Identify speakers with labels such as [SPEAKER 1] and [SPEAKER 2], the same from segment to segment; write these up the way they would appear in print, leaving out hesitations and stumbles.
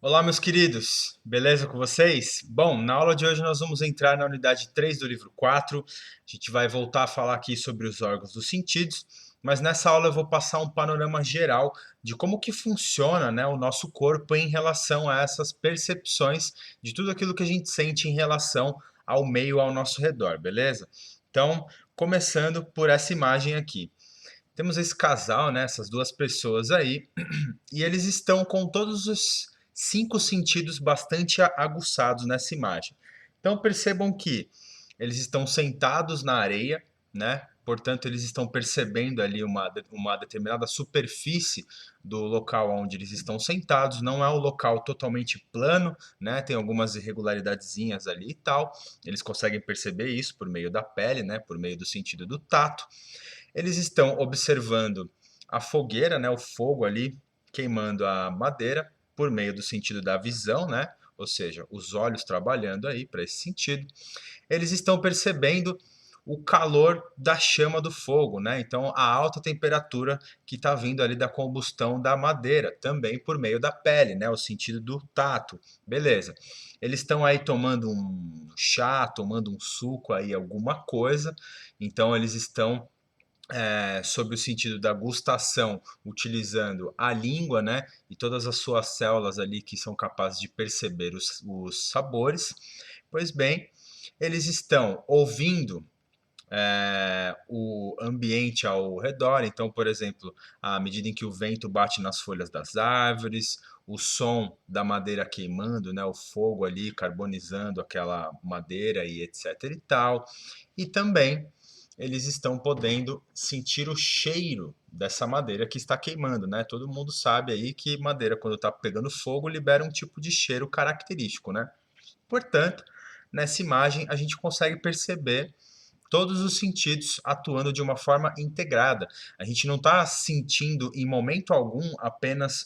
[SPEAKER 1] Olá, meus queridos, beleza com vocês? Bom, na aula de hoje nós vamos entrar na unidade 3 do livro 4. A gente vai voltar a falar aqui sobre os órgãos dos sentidos, mas nessa aula eu vou passar um panorama geral de como que funciona, né, o nosso corpo em relação a essas percepções de tudo aquilo que a gente sente em relação ao meio ao nosso redor, beleza? Então, começando por essa imagem aqui. Temos esse casal, né, essas duas pessoas aí, e eles estão com todos os cinco sentidos bastante aguçados nessa imagem. Então percebam que eles estão sentados na areia, né? Portanto, eles estão percebendo ali uma determinada superfície do local onde eles estão sentados. Não é um local totalmente plano, né? Tem algumas irregularidadezinhas ali e tal. Eles conseguem perceber isso por meio da pele, né? Por meio do sentido do tato. Eles estão observando a fogueira, né, o fogo ali queimando a madeira por meio do sentido da visão, né? Ou seja, os olhos trabalhando aí para esse sentido. Eles estão percebendo o calor da chama do fogo, né? Então a alta temperatura que está vindo ali da combustão da madeira, também por meio da pele, né? O sentido do tato. Beleza. Eles estão aí tomando um chá, tomando um suco aí, alguma coisa. Então eles estão sobre o sentido da gustação, utilizando a língua, né, e todas as suas células ali que são capazes de perceber os sabores. Pois bem, eles estão ouvindo o ambiente ao redor. Então, por exemplo, à medida em que o vento bate nas folhas das árvores, o som da madeira queimando, né, o fogo ali carbonizando aquela madeira e etc e tal. E também eles estão podendo sentir o cheiro dessa madeira que está queimando, né? Todo mundo sabe aí que madeira, quando está pegando fogo, libera um tipo de cheiro característico, né? Portanto, nessa imagem a gente consegue perceber todos os sentidos atuando de uma forma integrada. A gente não está sentindo em momento algum apenas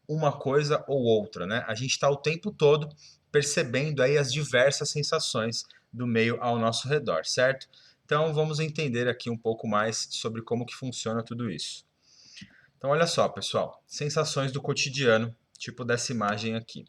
[SPEAKER 1] uma coisa ou outra, né? A gente está o tempo todo percebendo aí as diversas sensações do meio ao nosso redor, certo? Então vamos entender aqui um pouco mais sobre como que funciona tudo isso. Então olha só, pessoal, sensações do cotidiano, tipo dessa imagem aqui.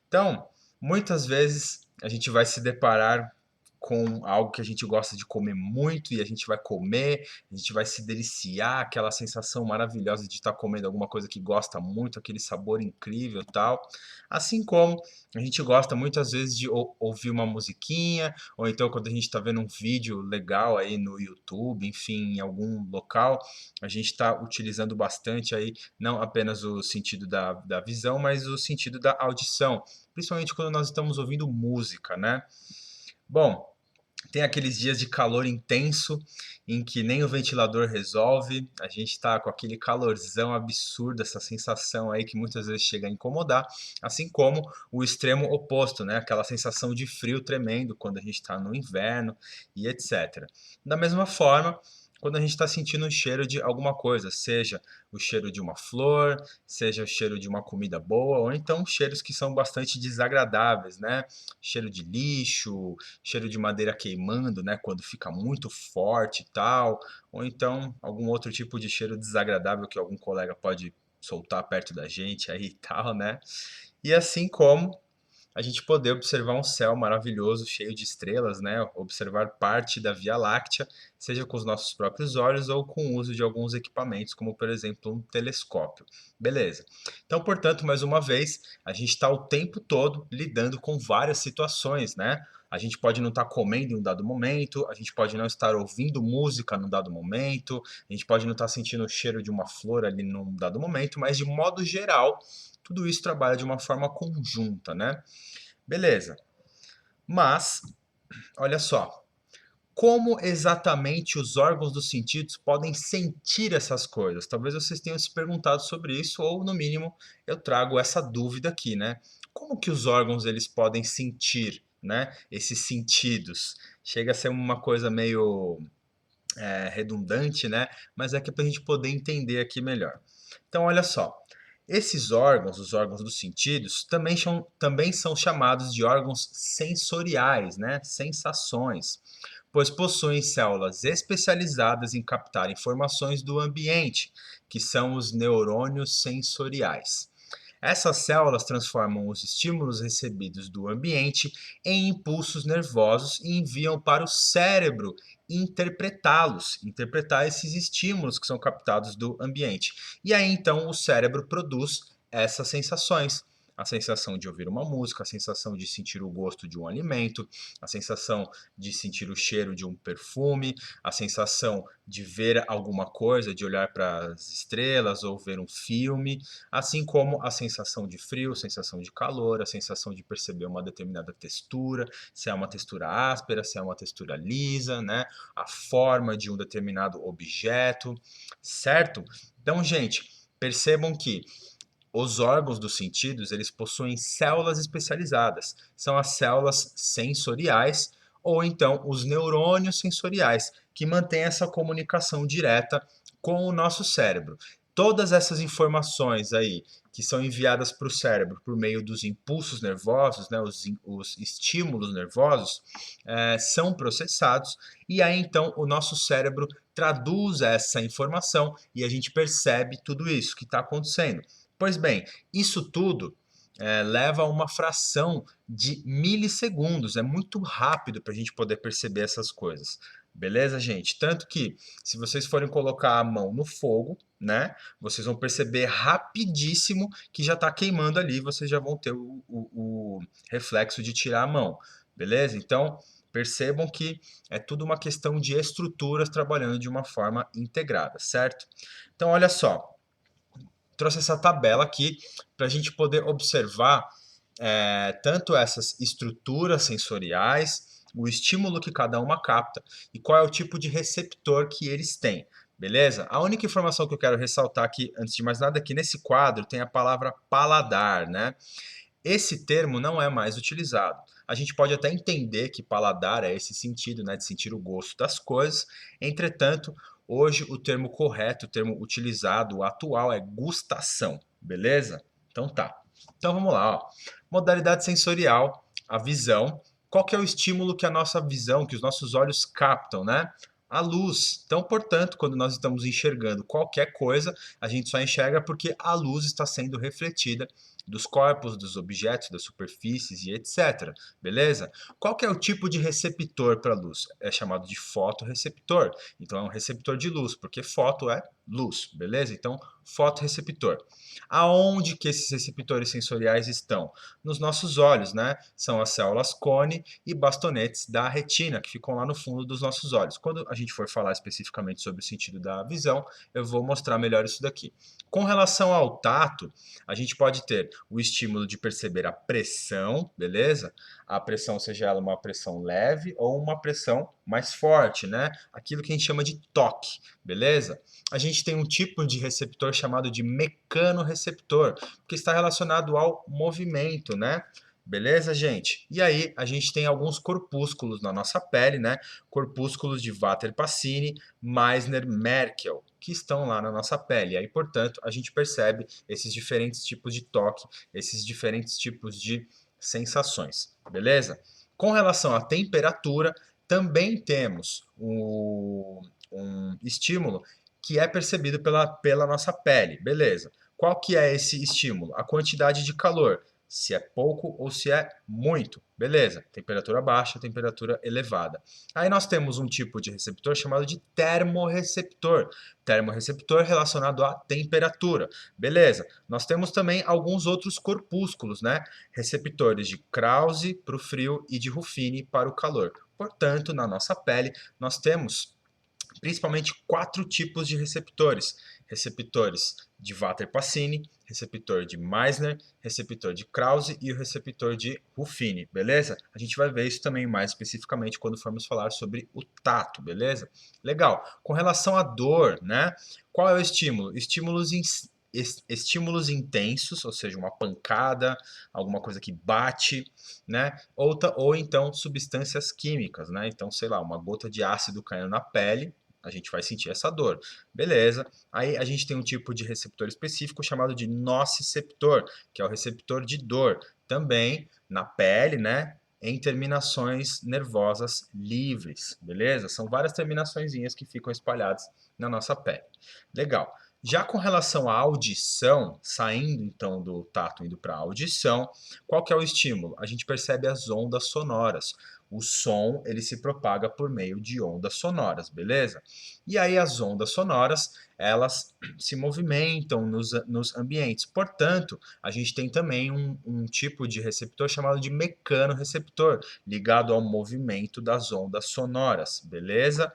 [SPEAKER 1] Então, muitas vezes a gente vai se deparar com algo que a gente gosta de comer muito e a gente vai comer, a gente vai se deliciar, aquela sensação maravilhosa de estar comendo alguma coisa que gosta muito, aquele sabor incrível e tal. Assim como a gente gosta muitas vezes de ouvir uma musiquinha, ou então quando a gente está vendo um vídeo legal aí no YouTube, enfim, em algum local, a gente está utilizando bastante aí não apenas o sentido da visão, mas o sentido da audição, principalmente quando nós estamos ouvindo música, né? Bom, tem aqueles dias de calor intenso em que nem o ventilador resolve, a gente está com aquele calorzão absurdo, essa sensação aí que muitas vezes chega a incomodar, assim como o extremo oposto, né? Aquela sensação de frio tremendo quando a gente está no inverno e etc. Da mesma forma, quando a gente está sentindo o cheiro de alguma coisa, seja o cheiro de uma flor, seja o cheiro de uma comida boa, ou então cheiros que são bastante desagradáveis, né? Cheiro de lixo, cheiro de madeira queimando, né, quando fica muito forte e tal, ou então algum outro tipo de cheiro desagradável que algum colega pode soltar perto da gente aí e tal, né? E assim como a gente poder observar um céu maravilhoso, cheio de estrelas, né? Observar parte da Via Láctea, seja com os nossos próprios olhos ou com o uso de alguns equipamentos, como por exemplo um telescópio. Beleza. Então, portanto, mais uma vez, a gente está o tempo todo lidando com várias situações, né? A gente pode não estar comendo em um dado momento, a gente pode não estar ouvindo música num dado momento, a gente pode não estar sentindo o cheiro de uma flor ali num dado momento, mas de modo geral, tudo isso trabalha de uma forma conjunta, né? Beleza. Mas, olha só, como exatamente os órgãos dos sentidos podem sentir essas coisas? Talvez vocês tenham se perguntado sobre isso, ou no mínimo eu trago essa dúvida aqui, né? Como que os órgãos eles podem sentir, né? Esses sentidos. Chega a ser uma coisa meio redundante, né? Mas é que é para a gente poder entender aqui melhor. Então, olha só. Esses órgãos, os órgãos dos sentidos, também são chamados de órgãos sensoriais, né? Sensações, pois possuem células especializadas em captar informações do ambiente, que são os neurônios sensoriais. Essas células transformam os estímulos recebidos do ambiente em impulsos nervosos e enviam para o cérebro interpretar esses estímulos que são captados do ambiente. E aí então o cérebro produz essas sensações. A sensação de ouvir uma música, a sensação de sentir o gosto de um alimento, a sensação de sentir o cheiro de um perfume, a sensação de ver alguma coisa, de olhar para as estrelas ou ver um filme, assim como a sensação de frio, sensação de calor, a sensação de perceber uma determinada textura, se é uma textura áspera, se é uma textura lisa, né? A forma de um determinado objeto, certo? Então, gente, percebam que os órgãos dos sentidos, eles possuem células especializadas. São as células sensoriais ou então os neurônios sensoriais, que mantêm essa comunicação direta com o nosso cérebro. Todas essas informações aí que são enviadas para o cérebro por meio dos impulsos nervosos, né, os estímulos nervosos, são processados e aí então o nosso cérebro traduz essa informação e a gente percebe tudo isso que está acontecendo. Pois bem, isso tudo leva a uma fração de milissegundos. É muito rápido para a gente poder perceber essas coisas. Beleza, gente? Tanto que, se vocês forem colocar a mão no fogo, né? Vocês vão perceber rapidíssimo que já está queimando ali. Vocês já vão ter o reflexo de tirar a mão. Beleza? Então, percebam que é tudo uma questão de estruturas trabalhando de uma forma integrada, certo? Então, olha só, trouxe essa tabela aqui para a gente poder observar tanto essas estruturas sensoriais, o estímulo que cada uma capta e qual é o tipo de receptor que eles têm. Beleza? A única informação que eu quero ressaltar aqui, antes de mais nada, é que nesse quadro tem a palavra paladar, né? Esse termo não é mais utilizado. A gente pode até entender que paladar é esse sentido, né, de sentir o gosto das coisas. Entretanto, hoje o termo correto, o termo utilizado, o atual, é gustação. Beleza? Então tá. Então vamos lá, ó. Modalidade sensorial, a visão. Qual que é o estímulo que a nossa visão, que os nossos olhos captam, né? A luz. Então, portanto, quando nós estamos enxergando qualquer coisa, a gente só enxerga porque a luz está sendo refletida dos corpos, dos objetos, das superfícies e etc. Beleza? Qual que é o tipo de receptor para a luz? É chamado de fotorreceptor. Então é um receptor de luz, porque foto é luz, beleza? Então, fotorreceptor. Aonde que esses receptores sensoriais estão? Nos nossos olhos, né? São as células cone e bastonetes da retina, que ficam lá no fundo dos nossos olhos. Quando a gente for falar especificamente sobre o sentido da visão, eu vou mostrar melhor isso daqui. Com relação ao tato, a gente pode ter o estímulo de perceber a pressão, beleza? A pressão, seja ela uma pressão leve ou uma pressão mais forte, né? Aquilo que a gente chama de toque, beleza? A gente tem um tipo de receptor chamado de mecanoreceptor, que está relacionado ao movimento, né? Beleza, gente? E aí, a gente tem alguns corpúsculos na nossa pele, né? Corpúsculos de Vater-Pacini, Meissner-Merkel, que estão lá na nossa pele. E aí, portanto, a gente percebe esses diferentes tipos de toque, esses diferentes tipos de sensações. Beleza? Com relação à temperatura, também temos um estímulo que é percebido pela nossa pele. Beleza. Qual que é esse estímulo? A quantidade de calor. Se é pouco ou se é muito. Beleza. Temperatura baixa, temperatura elevada. Aí nós temos um tipo de receptor chamado de termorreceptor. Termorreceptor relacionado à temperatura. Beleza. Nós temos também alguns outros corpúsculos, né? Receptores de Krause para o frio e de Ruffini para o calor. Portanto, na nossa pele, nós temos principalmente 4 tipos de receptores. Receptores de Vater-Pacini, receptor de Meissner, receptor de Krause e o receptor de Ruffini, beleza? A gente vai ver isso também mais especificamente quando formos falar sobre o tato, beleza? Legal. Com relação à dor, né? Qual é o estímulo? Estímulos intensos, ou seja, uma pancada, alguma coisa que bate, né? Ou então substâncias químicas, né? Então, sei lá, uma gota de ácido caindo na pele, a gente vai sentir essa dor. Beleza. Aí a gente tem um tipo de receptor específico chamado de nociceptor, que é o receptor de dor, também na pele, né? Em terminações nervosas livres, beleza? São várias terminaçõezinhas que ficam espalhadas na nossa pele. Legal. Já com relação à audição, saindo então do tato, indo para a audição, qual que é o estímulo? A gente percebe as ondas sonoras. O som, ele se propaga por meio de ondas sonoras, beleza? E aí as ondas sonoras, elas se movimentam nos ambientes. Portanto, a gente tem também um tipo de receptor chamado de mecanoreceptor, ligado ao movimento das ondas sonoras, beleza?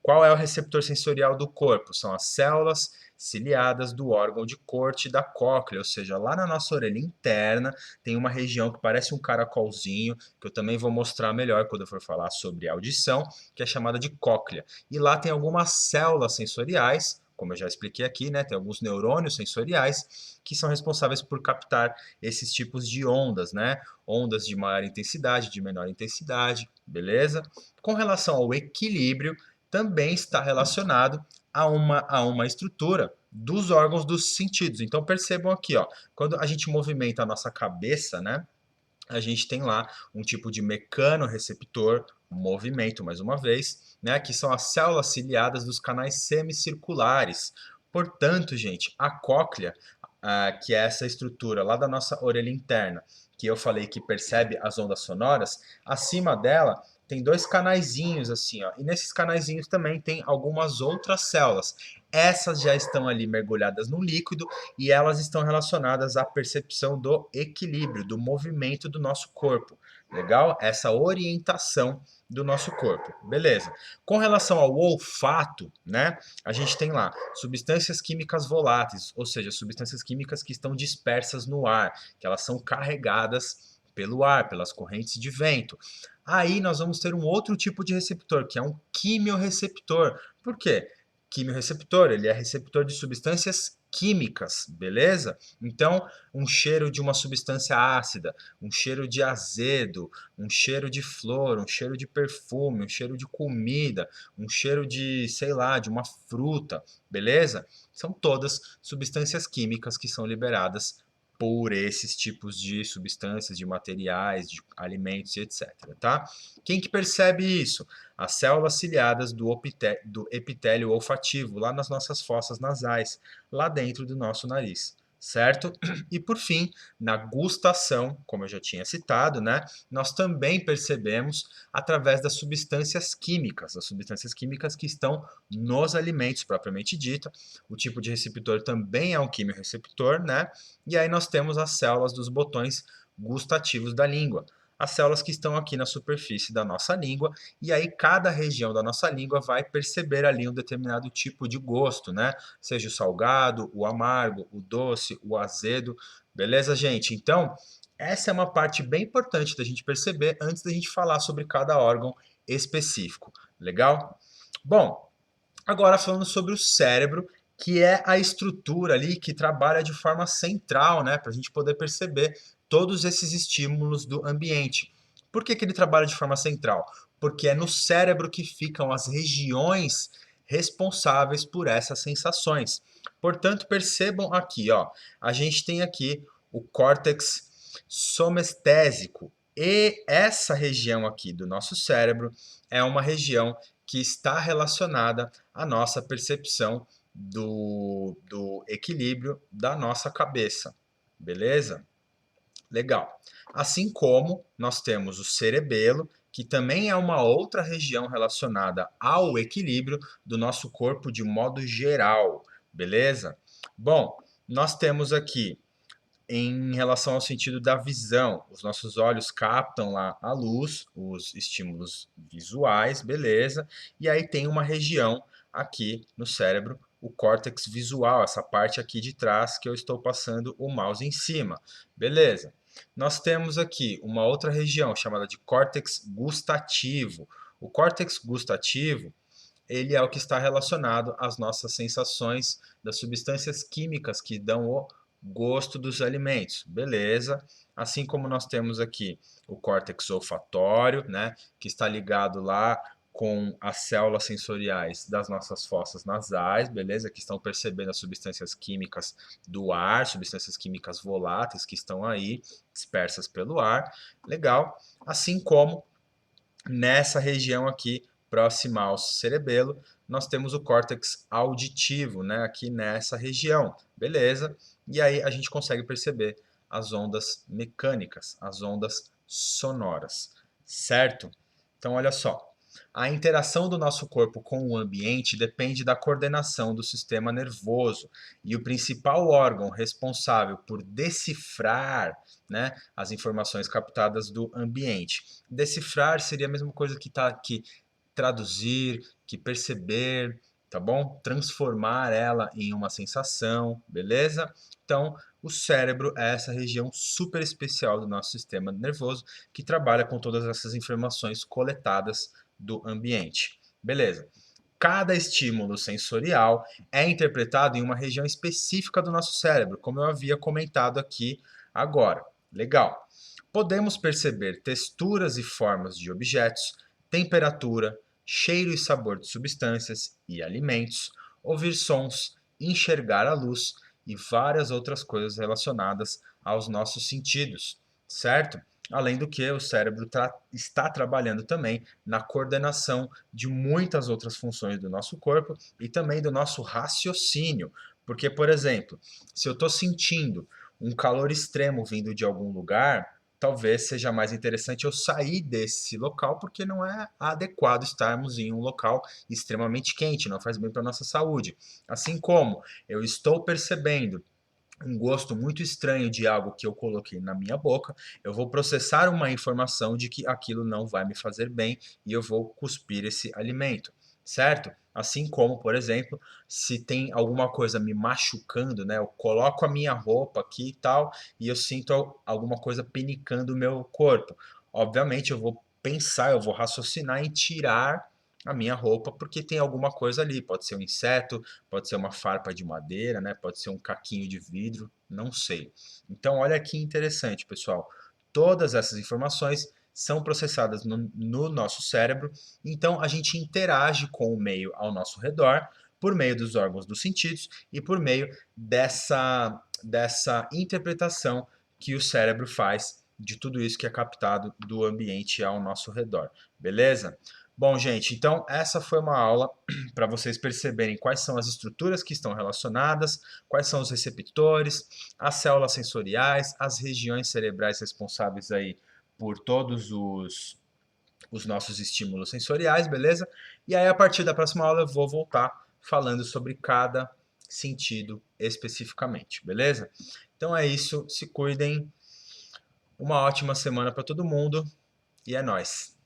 [SPEAKER 1] Qual é o receptor sensorial do corpo? São as células ciliadas do órgão de corte da cóclea, ou seja, lá na nossa orelha interna tem uma região que parece um caracolzinho, que eu também vou mostrar melhor quando eu for falar sobre audição, que é chamada de cóclea. E lá tem algumas células sensoriais, como eu já expliquei aqui, né? Tem alguns neurônios sensoriais que são responsáveis por captar esses tipos de ondas, né? Ondas de maior intensidade, de menor intensidade, beleza? Com relação ao equilíbrio, também está relacionado a uma estrutura dos órgãos dos sentidos. Então percebam aqui, ó, quando a gente movimenta a nossa cabeça, né, a gente tem lá um tipo de mecanoreceptor, movimento mais uma vez, né, que são as células ciliadas dos canais semicirculares. Portanto, gente, a cóclea, que é essa estrutura lá da nossa orelha interna, que eu falei que percebe as ondas sonoras, acima dela tem dois canaizinhos assim, ó, e nesses canaizinhos também tem algumas outras células. Essas já estão ali mergulhadas no líquido e elas estão relacionadas à percepção do equilíbrio, do movimento do nosso corpo. Legal? Essa orientação do nosso corpo. Beleza. Com relação ao olfato, né? A gente tem lá substâncias químicas voláteis, ou seja, substâncias químicas que estão dispersas no ar, que elas são carregadas pelo ar, pelas correntes de vento. Aí nós vamos ter um outro tipo de receptor, que é um quimiorreceptor. Por quê? Quimiorreceptor, ele é receptor de substâncias químicas, beleza? Então, um cheiro de uma substância ácida, um cheiro de azedo, um cheiro de flor, um cheiro de perfume, um cheiro de comida, um cheiro de, sei lá, de uma fruta, beleza? São todas substâncias químicas que são liberadas por esses tipos de substâncias, de materiais, de alimentos e etc, tá? Quem que percebe isso? As células ciliadas do epitélio olfativo, lá nas nossas fossas nasais, lá dentro do nosso nariz, certo? E por fim, na gustação, como eu já tinha citado, né, nós também percebemos através das substâncias químicas, as substâncias químicas que estão nos alimentos propriamente dita. O tipo de receptor também é um quimiorreceptor, né? E aí nós temos as células dos botões gustativos da língua, as células que estão aqui na superfície da nossa língua, e aí cada região da nossa língua vai perceber ali um determinado tipo de gosto, né? Seja o salgado, o amargo, o doce, o azedo, beleza, gente? Então, essa é uma parte bem importante da gente perceber antes da gente falar sobre cada órgão específico, legal? Bom, agora falando sobre o cérebro, que é a estrutura ali que trabalha de forma central, né, para a gente poder perceber todos esses estímulos do ambiente. Por que que ele trabalha de forma central? Porque é no cérebro que ficam as regiões responsáveis por essas sensações. Portanto, percebam aqui, ó, a gente tem aqui o córtex somestésico. E essa região aqui do nosso cérebro é uma região que está relacionada à nossa percepção do equilíbrio da nossa cabeça. Beleza? Legal. Assim como nós temos o cerebelo, que também é uma outra região relacionada ao equilíbrio do nosso corpo de modo geral. Beleza? Bom, nós temos aqui em relação ao sentido da visão. Os nossos olhos captam lá a luz, os estímulos visuais, beleza? E aí tem uma região aqui no cérebro, o córtex visual, essa parte aqui de trás que eu estou passando o mouse em cima, beleza? Nós temos aqui uma outra região chamada de córtex gustativo. O córtex gustativo, ele é o que está relacionado às nossas sensações das substâncias químicas que dão o gosto dos alimentos, beleza? Assim como nós temos aqui o córtex olfatório, né, que está ligado lá com as células sensoriais das nossas fossas nasais, beleza? Que estão percebendo as substâncias químicas do ar, substâncias químicas voláteis que estão aí dispersas pelo ar, legal? Assim como nessa região aqui próxima ao cerebelo, nós temos o córtex auditivo, né, aqui nessa região, beleza? E aí a gente consegue perceber as ondas mecânicas, as ondas sonoras, certo? Então olha só, a interação do nosso corpo com o ambiente depende da coordenação do sistema nervoso e o principal órgão responsável por decifrar, né, as informações captadas do ambiente. Decifrar seria a mesma coisa que traduzir, que perceber, tá bom? Transformar ela em uma sensação, beleza? Então, o cérebro é essa região super especial do nosso sistema nervoso que trabalha com todas essas informações coletadas do ambiente. Beleza. Cada estímulo sensorial é interpretado em uma região específica do nosso cérebro, como eu havia comentado aqui agora. Legal. Podemos perceber texturas e formas de objetos, temperatura, cheiro e sabor de substâncias e alimentos, ouvir sons, enxergar a luz e várias outras coisas relacionadas aos nossos sentidos, certo? Além do que, o cérebro está trabalhando também na coordenação de muitas outras funções do nosso corpo e também do nosso raciocínio. Porque, por exemplo, se eu estou sentindo um calor extremo vindo de algum lugar, talvez seja mais interessante eu sair desse local, porque não é adequado estarmos em um local extremamente quente, não faz bem para a nossa saúde. Assim como eu estou percebendo um gosto muito estranho de algo que eu coloquei na minha boca, eu vou processar uma informação de que aquilo não vai me fazer bem e eu vou cuspir esse alimento, certo? Assim como, por exemplo, se tem alguma coisa me machucando, né? Eu coloco a minha roupa aqui e tal, e eu sinto alguma coisa pinicando o meu corpo. Obviamente, eu vou pensar, eu vou raciocinar em tirar a minha roupa porque tem alguma coisa ali. Pode ser um inseto, pode ser uma farpa de madeira, né? Pode ser um caquinho de vidro, não sei. Então, olha que interessante, pessoal. Todas essas informações são processadas no nosso cérebro, então a gente interage com o meio ao nosso redor por meio dos órgãos dos sentidos e por meio dessa interpretação que o cérebro faz de tudo isso que é captado do ambiente ao nosso redor, beleza? Bom, gente, então essa foi uma aula para vocês perceberem quais são as estruturas que estão relacionadas, quais são os receptores, as células sensoriais, as regiões cerebrais responsáveis aí por todos os nossos estímulos sensoriais, beleza? E aí, a partir da próxima aula, eu vou voltar falando sobre cada sentido especificamente, beleza? Então é isso, se cuidem, uma ótima semana para todo mundo e é nóis!